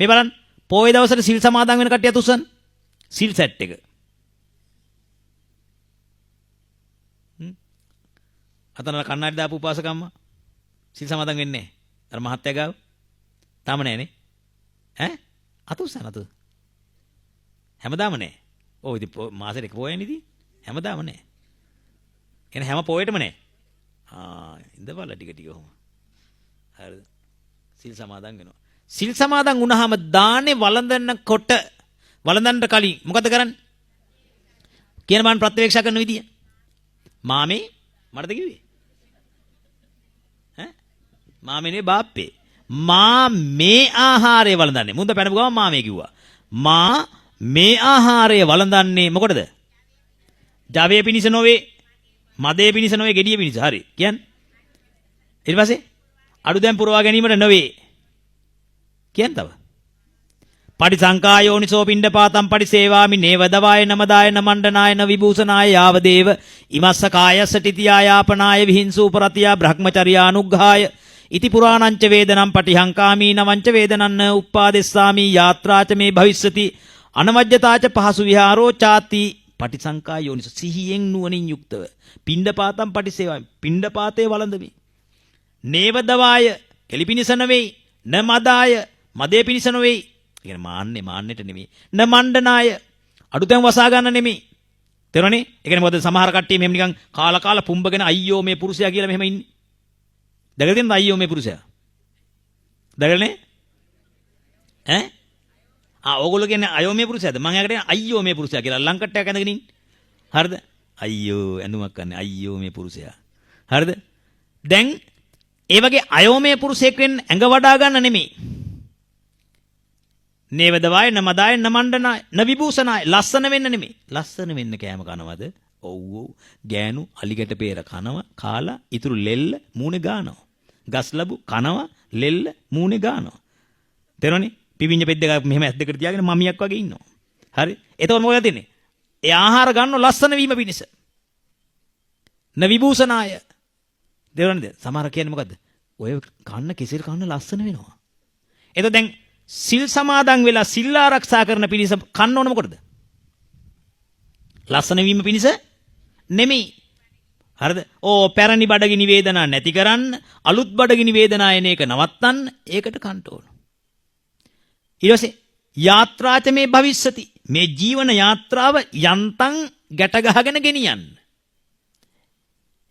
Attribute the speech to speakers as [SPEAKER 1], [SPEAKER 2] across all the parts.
[SPEAKER 1] මේ බලන්න. පොයේ දවසට සිල් සමාදන් වෙන කට්ටිය තුසන්. සිල් සෙට් එක. අතන කන්නාඩි දාපු උපාසකම්ම සිල් සමාදන් වෙන්නේ නැහැ. අර මහත්තයා ගාව. තාම නැහනේ. ඈ? අතුස්සන අතු. හැමදාම නැහැ. ඔව් ඉතින් මාසෙට එක පොයන්නේ ඉතින්. හැමදාම නැහැ. එන හැම පොයෙටම නැහැ. ඉඳපළ ටික ටික කොහොම. හරිද? සිල් සමාදන් වෙනවා. සිල් සමාදන් වුණාම දානේ වළඳනකොට වළඳන්න කලින් මොකද කරන්නේ? කියන මම ප්‍රත්‍යක්ෂ කරන විදිය. මාමේ මටද කිව්වේ? ඈ? මාමේනේ බාප්පේ. මා මේ ආහාරය වළඳන්නේ. මුන්ද පැනපු ගමන් මාමේ කිව්වා. මා මේ ආහාරය වළඳන්නේ මොකටද? ජවයේ පිනිස නොවේ. මදේ පිනිස නොවේ, gediye පිනිස. හරි. කියන්නේ. ඊට පස්සේ අඩු දැන් පුරවා ගැනීමට නොවේ. කියන්නේ තව. පටිසංකායෝනිසෝ පිණ්ඩපාතම් පටිසේවාමි නේවදවාය නමදාය නමණ්ඩනාය න විභූෂනාය යාවදේව ඉමස්ස කායස්ස තිතියායාපනාය විහිංසූපරතියා බ්‍රහ්මචර්යානුග්ඝාය ඉති පුරාණංච වේදනම් පටිහංකාමී නවංච වේදනන්න උප්පාදෙස්සාමි යාත්‍රාච මේ භවිස්සති අනවජ්‍යතාච පහසු විහාරෝ චාති පටිසංකායෝනිසෝ සිහියෙන් නුවණින් යුක්තව පිණ්ඩපාතම් පටිසේවාමි පිණ්ඩපාතේ වළඳමි නේවදවාය එලිපිනිස නෙවෙයි න මදාය මදේ පිනිස නෙවෙයි කියන්නේ මාන්නෙට නෙමෙයි. න මණ්ඩනාය අඩුතෙන් වසා ගන්න නෙමෙයි. තේරුණේ? ඒ කියන්නේ මොකද සමහර කට්ටිය මෙහෙම නිකන් කාලා පුම්බගෙන අයියෝ මේ පුරුෂයා කියලා මෙහෙම ඉන්නේ. දැකලා තියෙනවද අයියෝ මේ පුරුෂයා? දැකලානේ? ඕගොල්ලෝ කියන්නේ අයෝ මේ පුරුෂයාද? මම එයාකට අයියෝ මේ පුරුෂයා කියලා ලංකට්ටයක් ඇඳගෙන ඉන්නේ. හරිද? අයියෝ ඇඳුමක් ගන්න අයියෝ මේ පුරුෂයා. හරිද? දැන් ඒ වගේ අයෝ මේ පුරුෂයෙක් වෙන්න ඇඟ වඩා ගන්න නෙමෙයි. නේවදවාය නමදාය නමණ්ඩනාය න විභූෂනාය ලස්සන වෙන්න නෙමෙයි. ලස්සන වෙන්න කෑම කනවද? ඔව් ගෑනු අලිගැට peer කනවා කාලා ඉතුරු ලෙල්ල මූණේ ගානවා. ගස් ලැබු කනවා ලෙල්ල මූණේ ගානවා. තේරෙනවනේ? පිවිඤ්ඤ පෙද්ද මෙහෙම ඇස් දෙකට තියාගෙන මමියක් වගේ ඉන්නවා. හරි? එතකොට මොකද තියෙන්නේ? ඒ ආහාර ගන්නව ලස්සන වීම පිණිස. න විභූෂනාය. තේරෙනවද? සමහර කියන්නේ මොකද්ද? ඔය කන්න කෙසෙල් කන්න ලස්සන වෙනවා. එතකොට දැන් සිල් සමාදන් වෙලා සිල් ආරක්ෂා කරන පිණිස කන්න ඕන මොකටද? ලස්සන වීම පිණිස නෙමෙයි. හරිද? පැරණි බඩගිනි වේදනා නැති කරන්න, අලුත් බඩගිනි වේදනා එන එක නවත්තන්න ඒකට කන්න ඕන. ඊට පස්සේ යාත්‍රාච මේ භවිස්සති. මේ ජීවන යාත්‍රාව යන්තම් ගැට ගහගෙන ගෙනියන්න.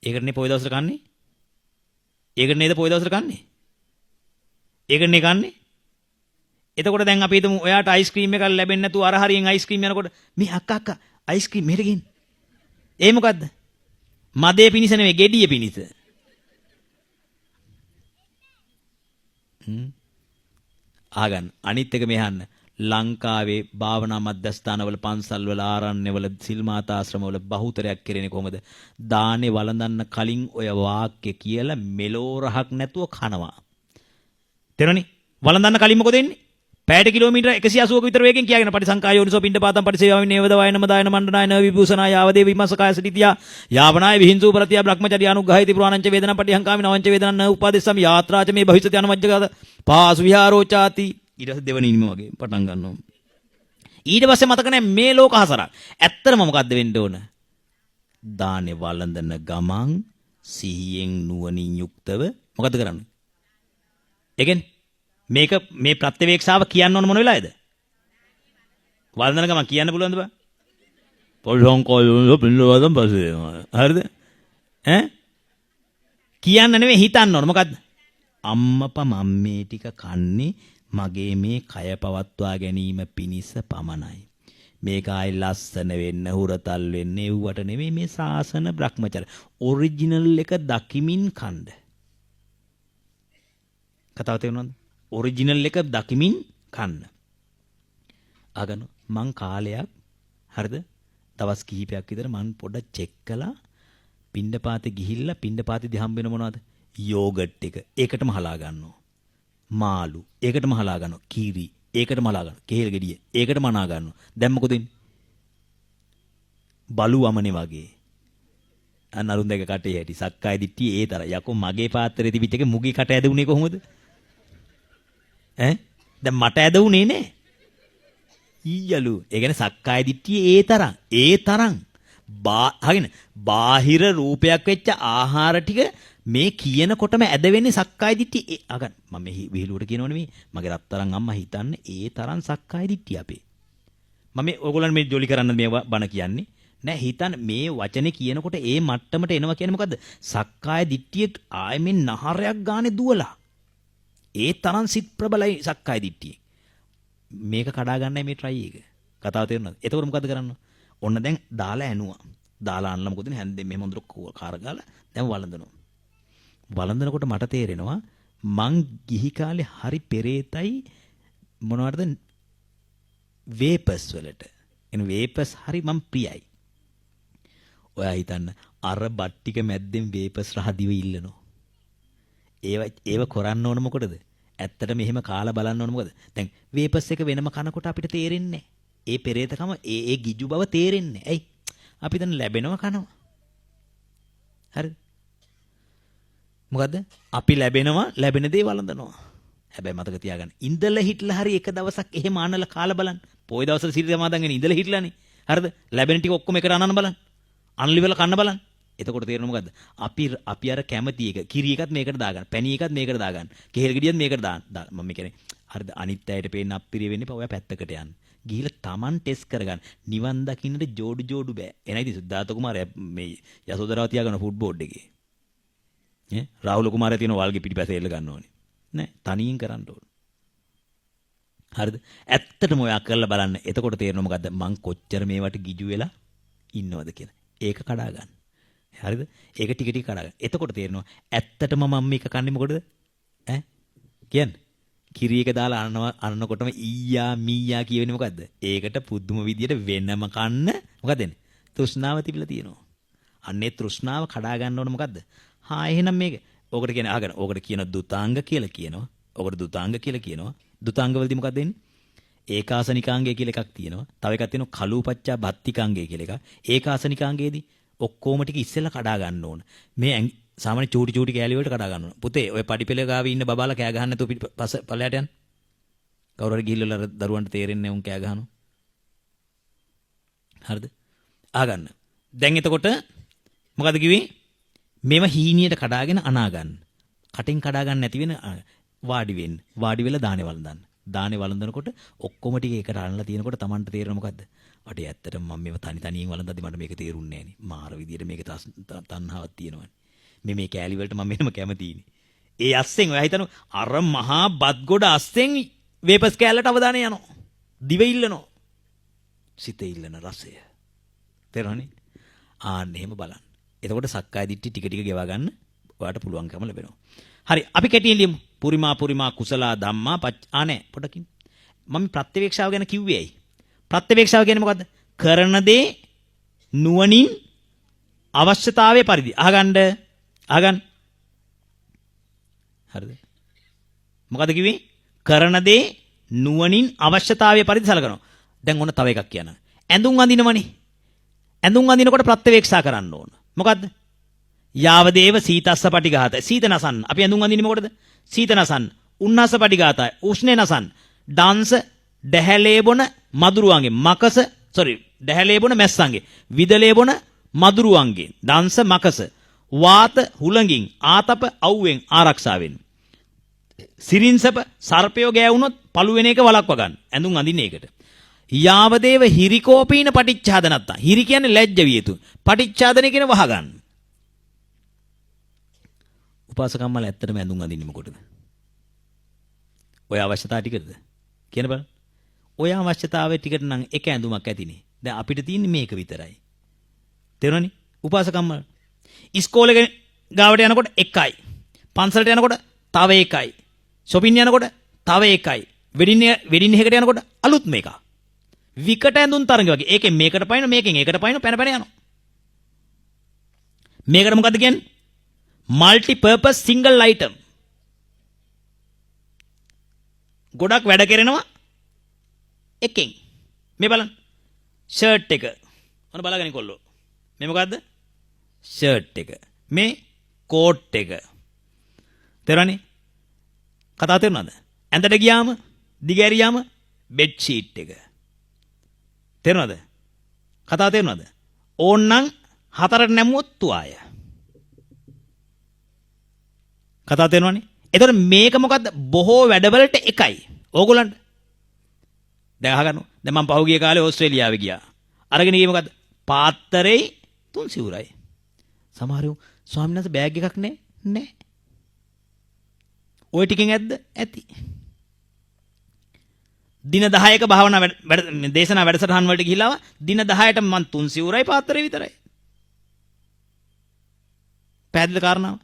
[SPEAKER 1] ඒකනේ පොය දවසට කන්නේ. ඒකට නේද පොය දවසට කන්නේ. ඒකනේ කන්නේ. එතකොට දැන් අපි හිතමු ඔයාට අයිස්ක්‍රීම් එකක් ලැබෙන්නේ නැතුව අර හරියෙන් අයිස්ක්‍රීම් යනකොට මේ අක්කා අයිස්ක්‍රීම් මෙහෙට ගෙන්න. ඒ මොකද්ද? මදේ පිනිස නෙවෙයි gediye පිනිස. ආගන්න අනිත් එක මෙහන්න ලංකාවේ භාවනා මධ්‍යස්ථානවල පන්සල්වල ආරණ්‍යවල සිල් මාතාශ්‍රමවල බහුතරයක් කෙරෙන්නේ කොහොමද? දානේ වළඳන්න කලින් ඔය වාක්‍ය කියලා මෙලෝ රහක් නැතුව කනවා. තේරෙනවනේ? වළඳන්න කලින් මොකද වෙන්නේ? පැයට කිලෝමීටර 180ක විතර වේගෙන් කියාගෙන පටිසංකායෝනිසෝ පිණ්ඩපාතම් පටිසේවාමි නේවදවාය නමදාය නමණ්ඩනාය න විභූෂනාය යාවදේව විමස්ස කායස දිතියා යාවනාය විහිංසූ ප්‍රතියා බ්‍රහ්මචර්යානුග්ඝායති පුරාණංච වේදනං පටිහංකාමි නවංච වේදනං න උපාදෙස්සම් යාත්‍රාච මේ භවිෂති අනවජ්ජගත පාසු විහාරෝ චාති. ඊට පස්සේ දෙවෙනි නිම වගේ පටන් ගන්නවා. ඊට පස්සේ මතක නැහැ මේ ලෝක හසරක්. ඇත්තටම මොකද්ද වෙන්න ඕන? දානේ වළඳන ගමන් සිහියෙන් නුවණින් යුක්තව මොකද කරන්නේ? ඒ කියන්නේ මේක මේ ප්‍රත්‍යවේක්ෂාව කියන්න ඕන මොන වෙලාවේද? වළඳන ගමන් කියන්න පුළුවන්ද බං? පොල්හොන් කොල්ලෝ පින්නවදම් පස්සේ. හරිද? කියන්න නෙමෙයි හිතන්න ඕන. මොකද්ද? අම්මපා මම මේ ටික කන්නේ මගේ මේ කය පවත්වා ගැනීම පිණිස පමණයි. මේක ආයි ලස්සන වෙන්න හුරතල් වෙන්න එව්වට නෙමෙයි මේ සාසන බ්‍රහ්මචර්ය. ඔරිජිනල් එක දකිමින් කන්න. කතාව තේරුණාද? ඔරිජිනල් එක දකිමින් කන්න. අගන මං කාලයක් හරිද? දවස් කිහිපයක් විතර මං පොඩ්ඩක් චෙක් කළා. පිණ්ඩපාතේ ගිහිල්ලා පිණ්ඩපාතේදී හම්බ වෙන මොනවද? යෝගට් එක. ඒකටම හලා ගන්නවා. මාළු. ඒකටම හලා ගන්නවා. කීරි. ඒකටම හලා ගන්නවා. කේල් ගෙඩිය. ඒකටම අනා ගන්නවා. දැන් මොකද වෙන්නේ? බලු වමනේ වගේ. අනරුන් දෙක කටේ හැටි. සක්කාය දිට්ඨිය ඒ තර. යකෝ මගේ පාත්‍රයේ තිබිච්ච එක මුගේ කට ඇදුනේ කොහොමද? දැන් මට ඇද උනේ නේ. ඊයලු. ඒ කියන්නේ සක්කාය දිට්ඨිය ඒ තරම් හරිනේ. බාහිර රූපයක් වෙච්ච ආහාර ටික මේ කියනකොටම ඇද වෙන්නේ සක්කාය දිට්ඨිය. අගන් මම විහිළුවට කියනව නෙමෙයි. මගේ රත්තරන් අම්මා හිතන්නේ ඒ තරම් සක්කාය දිට්ඨිය අපේ. මම ඕගොල්ලන් මේ ජොලි කරන්න මේ බණ කියන්නේ. නෑ හිතන්න මේ වචනේ කියනකොට ඒ මට්ටමට එනවා කියන්නේ මොකද්ද? සක්කාය දිට්ඨිය ආයෙමින් නහරයක් ගානේ දුවලා. ඒ තරම් සිත් ප්‍රබලයි සක්කාය දිට්ඨිය. මේක කඩා ගන්නයි මේ try එක. කතාව තේරුණාද? එතකොට මොකද කරන්න? ඔන්න දැන් දාලා ඇනුවා. දාලා අන්නලා මොකද හැන්දෙන් මෙහෙම හොඳට කාර ගාලා දැන් වළඳනවා. වළඳනකොට මට තේරෙනවා මං ගිහි කාලේ හරි පෙරේතයි මොනවටද වේපස් වලට. එන වේපස් හරි මං ප්‍රියයි. ඔයා හිතන්න අර බත් ටික මැද්දෙන් වේපස් රහ දිව ඉල්ලනවා. ඒව කරන්න ඕන මොකටද? ඇත්තට මෙහෙම කාලා බලන්න ඕන මොකද? දැන් වේපස් එක වෙනම කනකොට අපිට තේරෙන්නේ ඒ පෙරේතකම ඒ ගිජු බව තේරෙන්නේ. ඇයි? අපි දැන් ලැබෙනවා කනවා. හරිද? මොකද්ද? අපි ලැබෙන දේ වළඳනවා. හැබැයි මතක තියාගන්න. ඉඳලා හිටලා හරි එක දවසක් එහෙම ආනලා කාලා බලන්න. පොයි දවසට සිරි සමාදන් වෙන ඉඳලා හිටලානේ. හරිද? ලැබෙන ටික ඔක්කොම එකට අනන්න බලන්න. අන්ලිවල කන්න බලන්න. එතකොට තේරෙනවා මොකද්ද? අපි අර කැමති එක කිරි එකත් මේකට දාගන්න. පැණි එකත් මේකට දාගන්න. කෙහෙල් ගෙඩියත් මේකට දාන්න. මම කියන්නේ හරිද? අනිත් අයට පේන්න අප්පිරිය වෙන්නේ පොය පැත්තකට යන්න. ගිහිල්ලා Taman ටෙස්ට් කරගන්න. නිවන් දකින්නට ජෝඩු බෑ. එනයිද සිද්ධාර්ථ කුමාරයා මේ යසෝදරාව තියාගෙන ෆුඩ් බෝඩ් එකේ. රාහුල කුමාරයා තියෙන වල්ගේ පිටිපස්ස එල්ල ගන්න ඕනේ. නෑ තනියෙන් කරන්න ඕන. හරිද? ඇත්තටම ඔයා කරලා බලන්න. එතකොට තේරෙනවා මොකද්ද? මං කොච්චර මේවට ගිජු වෙලා ඉන්නවද කියලා. ඒක කඩා ගන්න. හරිද? ඒක ටික ටික කඩා ගන්න. එතකොට තේරෙනවා ඇත්තටම මම මේක කන්නේ මොකටද? කියන්නේ. කිරි එක දාලා අනනකොටම ඊයා මීයා කියවෙන්නේ මොකද්ද? ඒකට පුදුම විදියට වෙනම කන්න මොකද වෙන්නේ? තෘෂ්ණාව තිබිලා තියෙනවා. අන්නේ තෘෂ්ණාව කඩා ගන්න ඕන මොකද්ද? එහෙනම් මේක. ඕකට කියන්නේ අහගෙන. ඕකට කියන දුතාංග කියලා කියනවා. ඕකට දුතාංග කියලා කියනවා. දුතාංග වලදී මොකක්ද වෙන්නේ? ඒකාසනිකාංගය කියලා එකක් තියෙනවා. තව එකක් තියෙනවා කලූපච්චා භත්තිකාංගය කියලා එකක්. ඒකාසනිකාංගයේදී ඔක්කොම ටික ඉස්සෙල්ලා කඩා ගන්න ඕන. මේ සාමාන්‍ය චූටි කෑලි වලට කඩා ගන්න ඕන. පුතේ ඔය පඩිපෙළ ගාවේ ඉන්න බබාලා කෑ ගහන්න නැතුව පිටපස්ස පළයට යන්න. කවුරු හරි ගිහිල්ලා දරුවන්ට තේරෙන්නේ නැහැ උන් කෑ ගහනවා. හරිද? අහගන්න. දැන් එතකොට මොකද කිව්වේ? මේව හීනියට කඩාගෙන අනා ගන්න. කටින් කඩා ගන්න නැති වෙන වාඩි වෙන්න. වාඩි වෙලා දානේ වළඳන්න. දානේ වළඳනකොට ඔක්කොම ටික එකට අරන්ලා තියෙනකොට Tamanට තේරෙන මොකද්ද? වටේ ඇත්තටම මම මේව තනියෙන් වළඳද්දි මට මේක තේරුන්නේ නැහැ නේ. මාර විදියට මේක තණ්හාවක් තියෙනවනේ. මේ කෑලි වලට මම මෙහෙම කැමතියිනේ. ඒ අස්සෙන් ඔයා හිතනවා අර මහා බත් ගොඩ අස්සෙන් වේපස් කෑල්ලට අවධානය යනවා. දිව ඉල්ලනවා. සිත ඉල්ලන රසය. තේරෙනවනේ? එහෙම බලන්න. එතකොට සක්කාය දිට්ඨි ටික ටික ගෙවා ගන්න ඔයාලට පුළුවන්කම ලැබෙනවා. හරි අපි කැටියෙන් ලියමු. පුරිමා කුසලා ධම්මා නෑ පොඩකින්. මම ප්‍රත්‍යවේක්ෂාව ගැන කිව්වේ ඇයි? ප්‍රත්‍යවේක්ෂාව කියන්නේ මොකද්ද? කරන දේ නුවණින් අවශ්‍යතාවයේ පරිදි අහගන්න. හරිද? මොකද කිව්වේ? කරන දේ නුවණින් අවශ්‍යතාවයේ පරිදි සලකනවා. දැන් ඔන්න තව එකක් කියන්න. ඇඳුම් අඳිනවනේ. ඇඳුම් අඳිනකොට ප්‍රත්‍යවේක්ෂා කරන්න ඕන. මොකද්ද? යාවදේව සීතස්ස පටිඝාතය. සීත නසන්න. අපි ඇඳුම් අඳින්නේ මොකටද? සීත නසන්න. උන්නස්ස පටිඝාතය. උෂ්ණේ නසන්න. ඩාන්ස දැහැලේ බොන මදුරුවන්ගේ දැහැලේ බොන මැස්සන්ගේ විදලේ බොන මදුරුවන්ගේ ඩාන්ස මකස වාත හුළඟින් ආතප අවුවෙන් ආරක්ෂා වෙන්න. සිරින්සප සර්පයෝ ගෑවුනොත් පළු වෙන එක වළක්වා ගන්න. ඇඳුම් අඳින්නේ ඒකට. යාවදේව හිරිකෝපීන පටිච්චාදනත්තා. හිරි කියන්නේ ලැජ්ජ විය යුතු. පටිච්චාදනය කියන වහ ගන්න. උපාසකම්මල ඇත්තටම ඇඳුම් අඳින්නේ මොකටද? ඔය අවශ්‍යතාව ටිකද? කියන බලන්න. ඔය අවශ්‍යතාවය ටිකට නම් එක ඇඳුමක් ඇතිනේ. දැන් අපිට තියෙන්නේ මේක විතරයි. තේරුණානේ? උපාසකම්මල. ඉස්කෝලේ ගාවට යනකොට එකයි. පන්සලට යනකොට තව එකයි. shopping යනකොට තව එකයි. වෙඩින් එකකට යනකොට අලුත් මේක. විකට ඇඳුම් තරඟ වගේ. ඒකෙන් මේකට පයින්න මේකෙන් ඒකට පයින්න පැන යනවා. මේකට මොකද්ද කියන්නේ? multi purpose single item. ගොඩක් වැඩ කරනවා එකෙන්. මේ බලන්න. ෂර්ට් එක. ඔන්න බලගනි කොල්ලෝ. මේ මොකද්ද? ෂර්ට් එක. මේ කෝට් එක. තේරුණානේ? කතාව තේරුණාද? ඇඳට ගියාම දිගෑරියාම බෙඩ් ෂීට් එක. තේරුණාද? කතාව තේරුණාද? ඕන්නම් 4ට නැමුවොත් තුවාය. කතාව තේරුණානේ? එතකොට මේක මොකද්ද? බොහෝ වැඩවලට එකයි. ඕගොල්ලන්ට දැන් අහගන්න. දැන් මම පහුගිය කාලේ ඕස්ට්‍රේලියාවේ ගියා. අරගෙන ගියේ මොකද්ද? පාත්තරේ 3 සිවුරයි. සමහරව ස්වාමීන් වහන්සේ බෑග් එකක් නැහැ. ওই ටිකෙන් ඇද්ද? ඇති. දින 10ක භාවනා දේශනා වැඩසටහන් වලට ගිහිල්ලා දින 10ට මම 3 සිවුරයි පාත්තරේ විතරයි. පැහැදිලිද කාරණාව?